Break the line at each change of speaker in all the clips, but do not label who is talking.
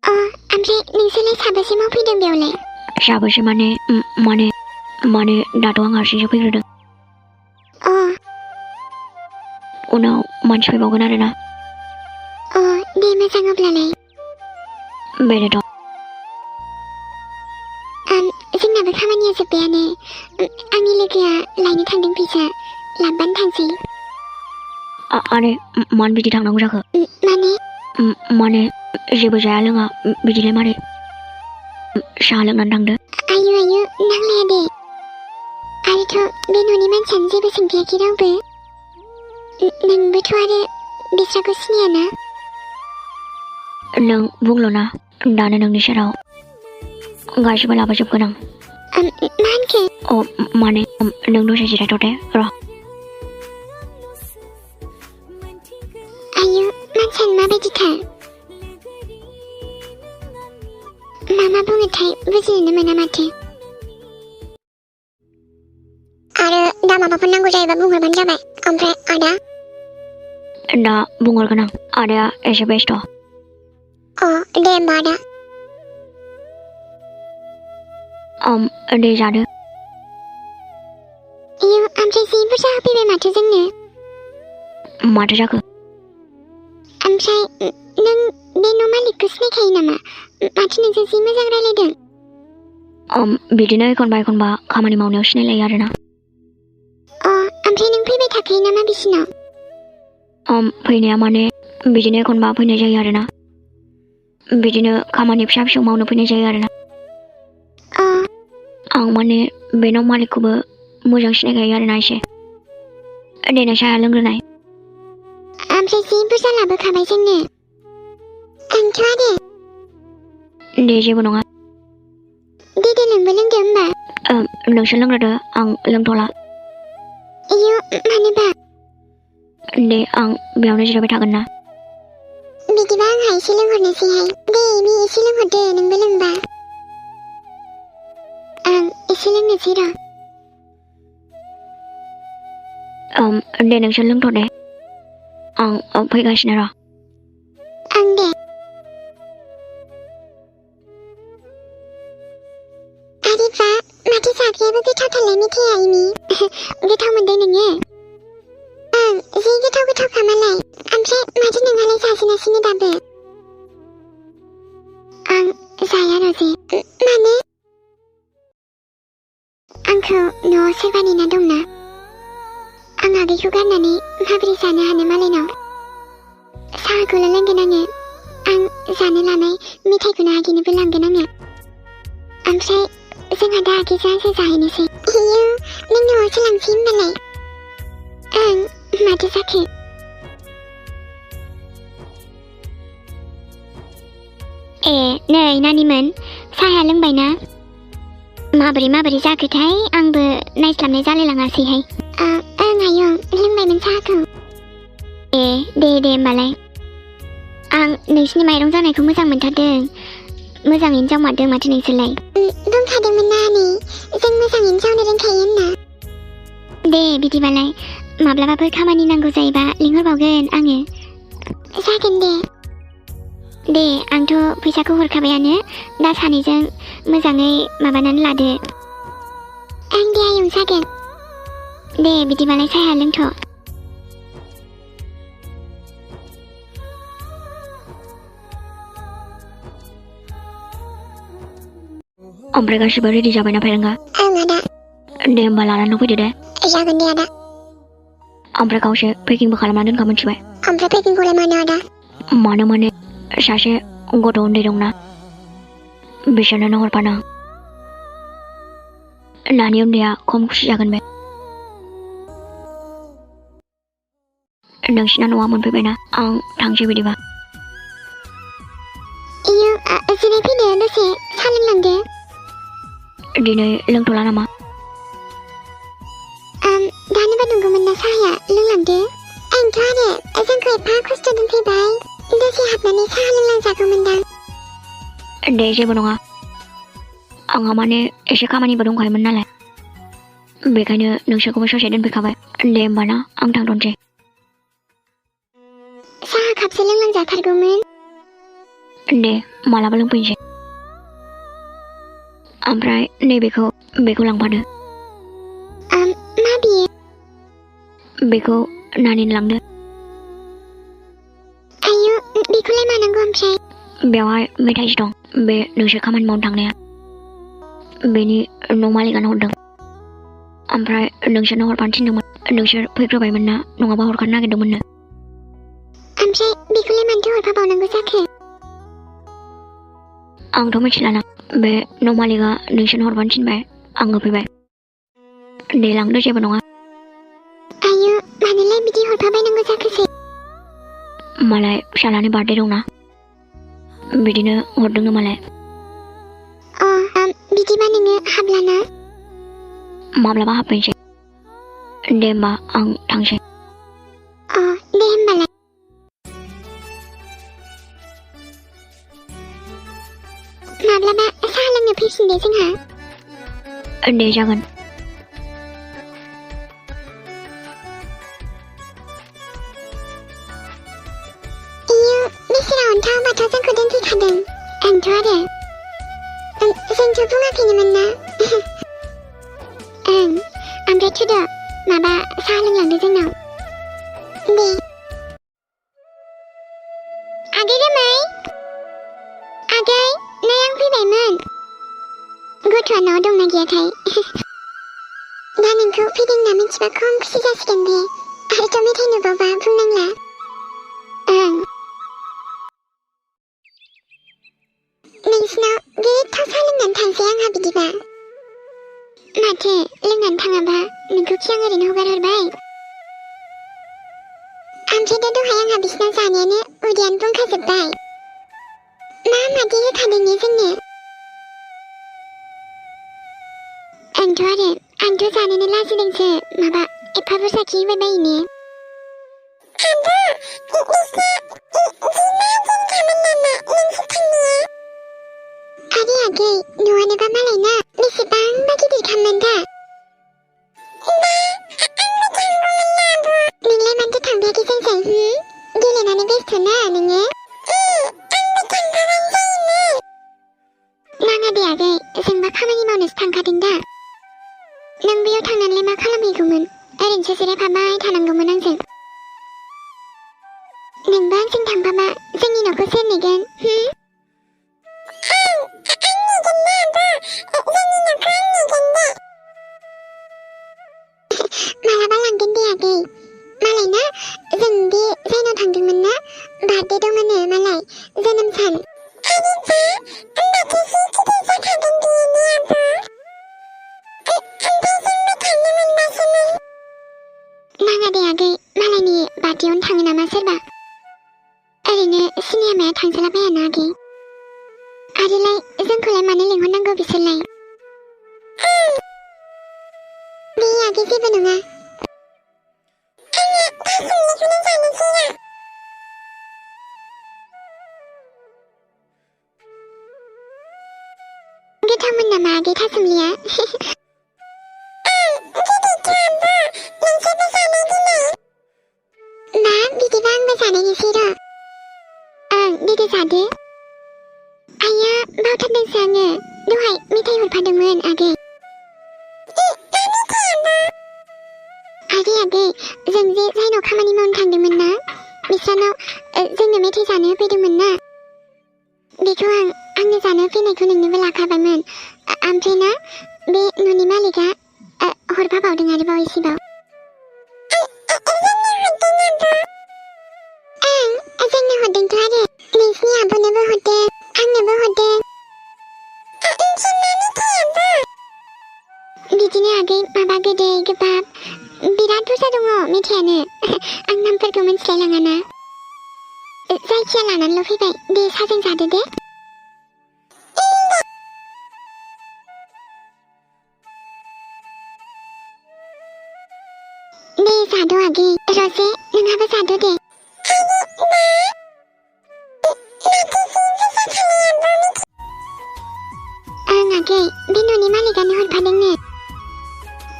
ओमफ्राय नोंसोरलाय साबेसे मावफैदों बेयावलाय?
साबेसे माने दाथ' आं हारसिंसो फैग्रोदों। उनाव मानसि फैबावगोन आरोना।
दे मोजां अब्लालाय।
बेनोथ'।
जोंनाबो खामानिया जोब्बायानो। आंनि लोगोआ लायनो थांदों फैसा लाबोबानो थांसै।
आरे मानो बिदि थांनांगौ जाखो? माने जेबो जाया लोङा बिदिलाय मारै? साहा लोंनानै थांदो।
आयु नांलाया दे। आरोथ' बे न'नि मानसियानो जेबो सोंफैयाखै रावबो। नोंबोथ' आरो बिस्राखौ सिनायाना।
नों बुंल' ना दानो नोंनि सेराव गासिबो लाबोजोबगोन आं।
मा होनखो?
माने नों दसे जिरायथ' दे र'।
आयु मानसियानो माबायदिथार? मा बुङोथाय बुजिनोनो मोना माथो। आरो दा माबाफोर नांगौ जायोबा बुंहरबानो जाबाय। ओमफ्राय आदा?
दा बुंहरगोन आं। आदाया एसे बेस्थ'।
दे होमबा आदा।
दे जादो।
ओमफ्राय जि बुरजा होफैबाय माथो जोंनो।
माथो जाखो?
ओमफ्राय नों बे न' मालिकखौ सिनायखायो नामा? माथो नोंजों जि मोजां रायलायदों।
बिदिनो एखनबा खामानि मावनायाव सिनायलायो आरोना।
ओमफ्राय नों फैबाय थाखायो नामा बिसिनाव?
फैनाया माने बिदिनो एखनबा फैनाय जायो आरोना। बिदिनो खामानि फिसा फिसौ मावनो फैनाय जायो आरोना। आं माने बे न' मालिकखौबो मोजां सिनायखायो आरोना एसे। दे नों साहा लोंग्रोनाय।
ओमफ्राय जि बुरजा लाबोखाबाय जोंनो। आंथ' आरो।
दे जेबो नङा।
दे नोंबो लोंदो होमबा।
नोंसो लोंग्रोदो आं लोंथ'ला।
मानोबा?
दे आं बेयावनो जिरायबाय थागोन ना।
बिदिबा आंहा एसे लोंहरनोसैहाय। दे एसे लोंहरदो नोंबो लोंबा। आं एसे लोंनोसै र'।
दे नोंसोर लोंथ' दे। आं फैगासिनो र'।
दे। आरे बा माथो जाग्रायाबो गोथावथारलाय मेथाइया इनि। गोथाव मोनदों नोङो? जि गोथावखा मालाय। ओमफ्राय माथो नोंहालाय जाजेनासैनो दाबो? आं जाया रजे। मानो? आंखौ न'आव सोरबा नेना दंना। आं आगैखौ गारनानै माबोरै जानो हानो मालायनाव? साहाखौल' लोंगोन आङो। आं जानो लानाय मेथाइखौनो आगैनोबो लांगोन आङो। ओमफ्राय जोंहा दा आगैजों आंजों जाहैनोसै। नों न'आवसो लांसै होनबालाय? माथो जाखो? नै नानिमोन साहाया लोंबायना? माबोरै जाखोथाय आंबो नायस्लाबनाय जालायलाङासैहाय। आयं लोंबायमोन साहाखौ। दे होमबालाय। आं नोंसिनि माइरं जानायखौ मोजां मोनथारदों। मोजाङैनो जामारदों माथो नोंसोरलाय। बुंखादोंमोन ना आनै जों मोजाङैनो जानो रोंखायो होनना। दे बिदिबालाय माब्लाबाफोर खामानि नांगौ जायोबा लिंहरबावगोन आङो। जागोन दे। आंथ' फैसाखौ हरखाबायानो। दा सानैजों मोजाङै माबानानै लादो। दे आयं जागोन। दे बिदिबालाय साहा लोंथ'।
ओमफ्राय गासिबो रेडि जाबायना फेरेंगा?
आदा।
दे होमबा लानानै फैदो दे।
जागोन दे आदा।
ओमफ्राय गावसो पेकिंबो खालामना दोनखा मिथिबाय?
ओमफ्राय पेकिंखौलाय मानो आदा?
मानो माने सासे गथ' उन्दै दंना बिसोरनो हरफानो। नानि उन्दैया खम खुसि जागोन बे। नोंसिना न'आ मोनफैबायना आं थांसै बिदिबा।
जिरायफैदो दसे साहा लोंलांदो।
दिनै लोंथ'ला नामा?
दानोबा दंगौमोन ना साहाया लोंलांदो। आंथ' आरो जोंखौ एफा खस्थ' दोनफैबाय दसे हाबनानै साहा लोंलांजागौमोनदां।
दे जेबो नङा। आंहा माने एसे खामानिबो दंखायोमोन नालाय बेखायनो नोंसोरखौबो ससे दोनफैखाबाय। दे होमबा ना आं थांथ'नोसै।
साहा कापसे लोंलांजाथारगौमोन।
दे मालाबा लोंफैनोसै ओमफ्राय बेखौ लांफादो
मा बियो
बेखौ नानिनो लांदो
आयु बेखौलाय मानांगौ ओमफ्राय
बेवहाय मेथाइसो दं बे नोंसोर खामानि मावनो थांनाया बेनि न' मालिकानो हरदों ओमफ्राय नोंसोरनो हरफानो थिनदोंमोन नोंसोर फैग्रोबायमोन ना नङाबा हरखानो नागिरदोंमोननो
ओमफ्राय बेखौलाय मानोथो हरफाबावनांगौ जाखो
आंथ' मिथिलाना बे न' मालिका नोंसोरनो हरफानो थिनबाय आं होफैबाय दे लांदो जेबो नङा
आयु मानोलाय बिदि हरफाबायनांगौ जाखोसै
मालाय फिसालानि बार्थडे दंना बिदिनो हरदोंनो मालाय
बिदिबा नोङो हाब्लाना
माब्लाबा हाबफैनोसै दे होमबा आं थांसै
दे होमबालाय माब्लाबा साहा लोंनो फैफिन दे जोंहा
दे जागोन
बेसेरा अन्थाव बाथाव जोंखौ दोनफैखादों आंथ' आरो जोंथ' बुङाखैनोमोन ना ओमफ्राय थुदो माबा साहा लोंलांदो जोंनाव दे आगै रोमै आगै नै आं फैबायमोन गथ'आ न'आव दंना गैयाथाय दा नोंखौ फैदोंना मिथिबा खम खुसि जासिगोन दे आरोथ' मेथाइ नुबावबा बुंनांला नोंसिनाव गोथाव साहा लोंनानै थांसै आंहा बिदिबा माथो लोंनानै थाङाबा नोंखौ खि आं ओरैनो हगार हरबाय ओमफ्राय दा दहाय आंहा बिसिनाव जानायानो उदैयानो बुंखाजोब्बाय मा मादि होखादोंनो जोंनो आंथ' जानोनो लाजिदोंसो माबा एफा बुरजा खि होबायबायोनो आगै न'आनोबा मालायना बेसेबांबा गिदिर खामोन दा नोंलाय मानोथो थांफायाखै जोंजों गेलेनानै बेस्थ'ना नोङो नाङा दे आगै जोंबा खामानि मावनोसो थांखादों दा नों बैयाव थांनानैलाय मा खालामहैगौमोन ओरैनोसो जिरायफाबाय थानांगौमोन आंजों नोंबा आंजों थांफाबा जोंनि न'खौ सोर नेगोन मालाबा लांगोन दे आगै मालायना जों बे जायनाव थांदोंमोन ना बार्थडे दङनो मालाय जोनोम सान नाङा दे आगै मालायनि बार्थडेयावनो थाङो नामा सोरबा ओरैनो सिनेमाया थांजालाबायाना आगै आरोलाय जोंखौलाय मानो लिंहरनांगौ बिसोरलाय दे आगै जेबो नङा गोथावमोन नामा आगै थासुमलिया मा बिदिबा आंबो जानायनोसै र' दे जादो आइया बावथारदोंसो आङो दहाय मेथाइ हरफादोंमोन आगै आगै जों जे जायनाव खामानि मावनो थांदोंमोन ना बिस्रानाव जोंनो मेथाइ जानो होफैदोंमोन ना बेखौ आंनो जानो फैनायखौ नोंनोबो लाखाबायमोन ओमफ्राय ना बे न'नि मालिका हरफाबावदों आरोबाव एसेबाव जोंनो हरदोंथ' आरो नोंसिनि आब'नोबो हरदों आंनोबो हरदों बिदिनो आगै माबा गोदै गोबाब बिराद बुरजा दङ मेथाइयानो आं नामफोरखौ मिथिलायलाङाना जायखिया लानानैल' फैबाय दे साजों जादो दे जादो आगै रजे नोंहाबो जादो दे आगै बे न'नि मालिकानो हरफादोंनो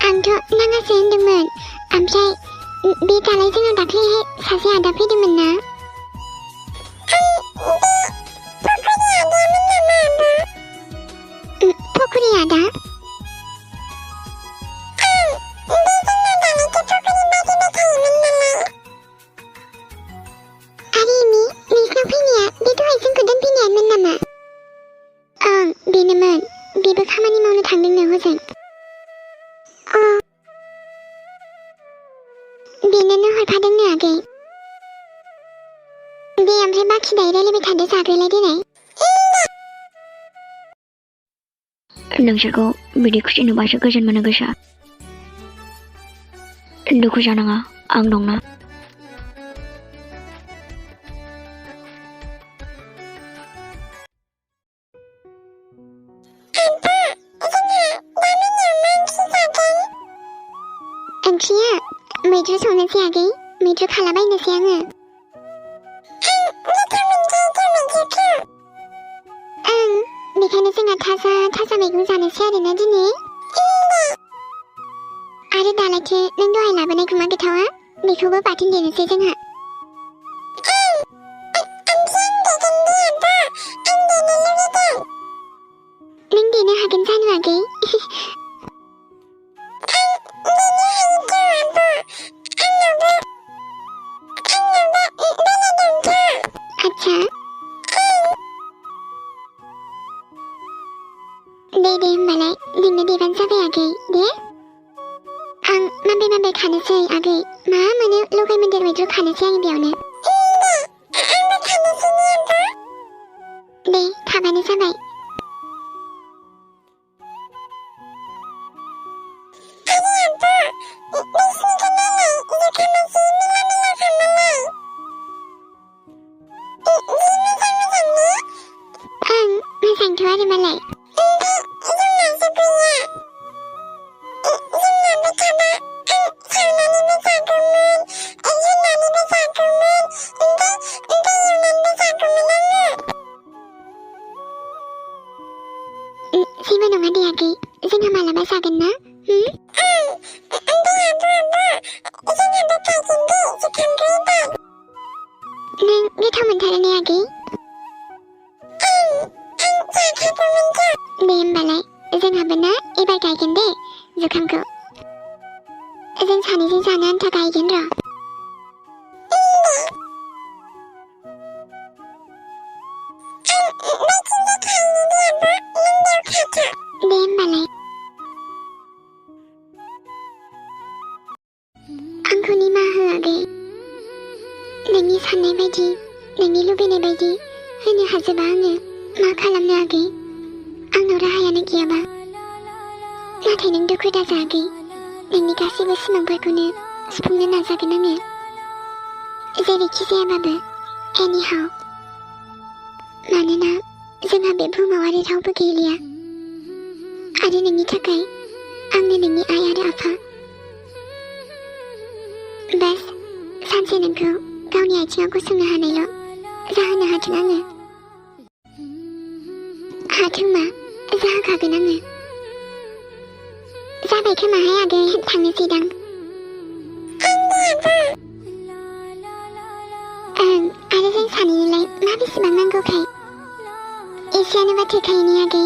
आंथ' नाङासो होनदोंमोन ओमफ्राय बे दालाय जोंनाव दाख्लैहाय सासे आदा फैदोंमोन ना हजों बेनोनो हरफादोंनो आगै दे ओमफ्राय बाखि दायो रायलायबाय थादो जाग्रोलाय देनाय
नोंसोरखौ बिदि खुसि नुबासो गोजोन मोनो गोसोआ दुखु जानाङा आं दंना
ओंख्रिया मैद्रु संनोसै आगै मैद्रु खालाबायनोसै आङो बेखायनो जोंहा थाजा मैगं जानोसै आरोना दिनै आरो दालायथो नों दहाय लाबोनाय गुमा गोथावा बेखौबो बाथोन देनोसै जोंहा नों देनो हागोन जानो आगै आच्छा दे होमबालाय दिननो देबानो जाबाय आगै दे आं माबे खानोसै आगै मा मोनो लगाय मोन्देर मैद्रु खानोसै आं बेयावनो दे खाबानो जाबाय मोजांथ' आरो मालाय जेबो नङा दे आगै जोंहा मालाबा जागोन ना नों गोथाव मोनथारो ने आगै दे होमबालाय जोंहाबो ना एबार गायगोन दे जुखामखौ जों सानैजों जानो आन्था गायगोन र' दे होमबालाय आंखौ निमाहा हो आगै नोंनि साननाय बायदि नोंनि लुबैनाय बायदि होनो हाजोबा आङो मा खालामनो आगै आंनाव राहायानो गैयाबा नाथाय नों दुखु दाजा आगै नोंनि गासैबो सिमांफोरखौनो सुफुंनो नाजागोन आङो जेरैखि जायाबाबो एनिहाव मानोना जोंहा बे बुहुमाव आरो रावबो गैलिया आरो नोंनि थाखाय आंनो नोंनि आइ आरो आफा बास सानसे नोंखौ गावनि आथिङाव गसंनो हानायल' जाहोनो हाथों आङो हाथों मा जाहोखागोन आङो जाबाय खोमाहाय आगै थांनोसैदां आरो जों सानैनोलाय मा बेसेबां नांगौखाय एसेयानोबा थोखायो ने आगै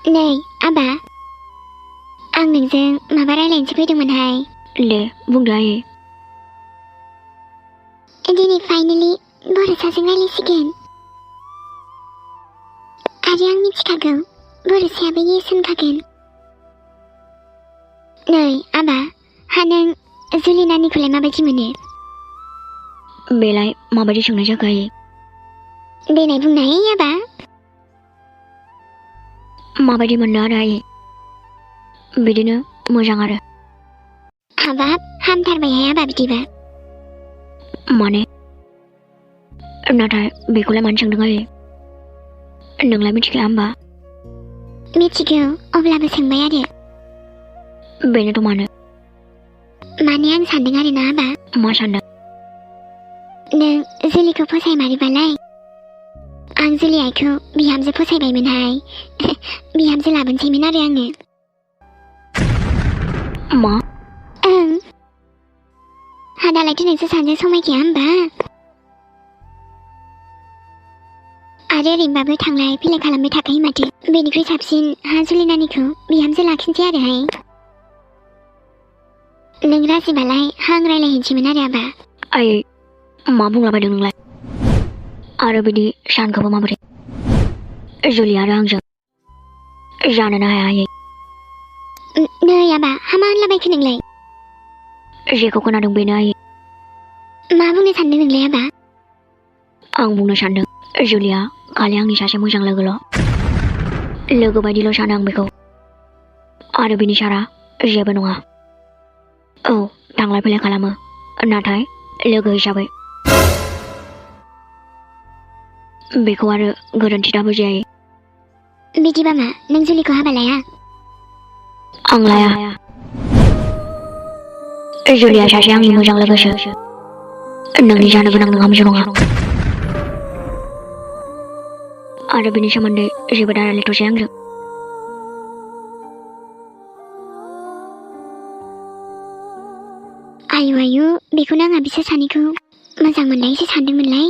नै आबा आं नोंजों माबा रायलायनोसो फैदोंमोनहाय
ले बुंदो आयै
दिनै फाइनेलि बर'साजों रायलायसिगोन आरो आं मिथिखागौ बर'सायाबो येस होनखागोन नै आबा हा नों जुलि नानिखौलाय माबायदि मोनो
बेलाय माबायदि सोंनाय जाखो आयै
देनाय बुंनाय आबा
माबायदि मोननो आरो आयै बिदिनो मोजां आरो
हाबाब हामथारबायहाय आबा बिदिबा
माने नाथाय बेखौलाय मानो सोंदों आयै नोंलाय मिथिखाया होमबा
मिथिगौ अब्लाबो सोंबाय आरो
बेनोथ' मानो
आं सानदों आरो ना आबा
मा सानदों
नों जुलिखौ फसायमारोबालाय आं जुलि आइखौ बिहामजो फसायबायमोनहाय बिहामजो लाबोनोसैमोन आरो आङो
मा
ओं दालायथ' नोंसोर सानैजों समायखाया होमबा आरो ओरैनोबाबो थांलाय फैलाय खालामबाय थाखायो माथो बेनिख्रुइ साबसिन हा जुलि नानिखौ बिहामजो लाखिनोसै आरोहाय नों राजिबालाय आं रायलायहैनोसैमोन आरो आबा
आयै मा बुंलाबायदों नोंलाय आरो बिदि सानखौबो माबोरै जुलि आरो आंजों जानोनो हाया हायै
नै आबा हामा होनलाबायखो नोंलाय
जेखौ खोनादों बेनो हायै
मा बुंनो सानदों नोंलाय आबा
आं बुंनो सानदों जुलिया खालि आंनि सासे मोजां लोगो बायदिल' सानो आं बेखौ आरो बिनि सारा जेबो नङा औ थांलाय फैलाय खालामो नाथाय लोगो हिसाबै बेखौ आरो गोरोन्थि दा बुजियायै
बिदिबा मा नों जुलिखौ हाबा लाया
आं लाया जुलिया सासे आंनि मोजां लोगोसो नोंनि जानो गोनां नोंहामजो नङा आरो बिनि सोमोन्दै जेबो दारायलायथ'सै आंजों
आयु बेखौनो आंहा बिसोर सानैखौ मोजां मोननायसो सानदोंमोनलाय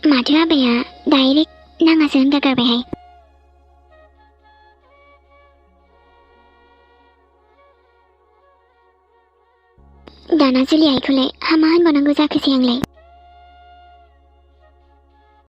माथो आबाया डाइरेक्ट नाङासो होनगारबायहाय दाना जुलि आइखौलाय हामा होनबावनांगौ जाखोसै आंलाय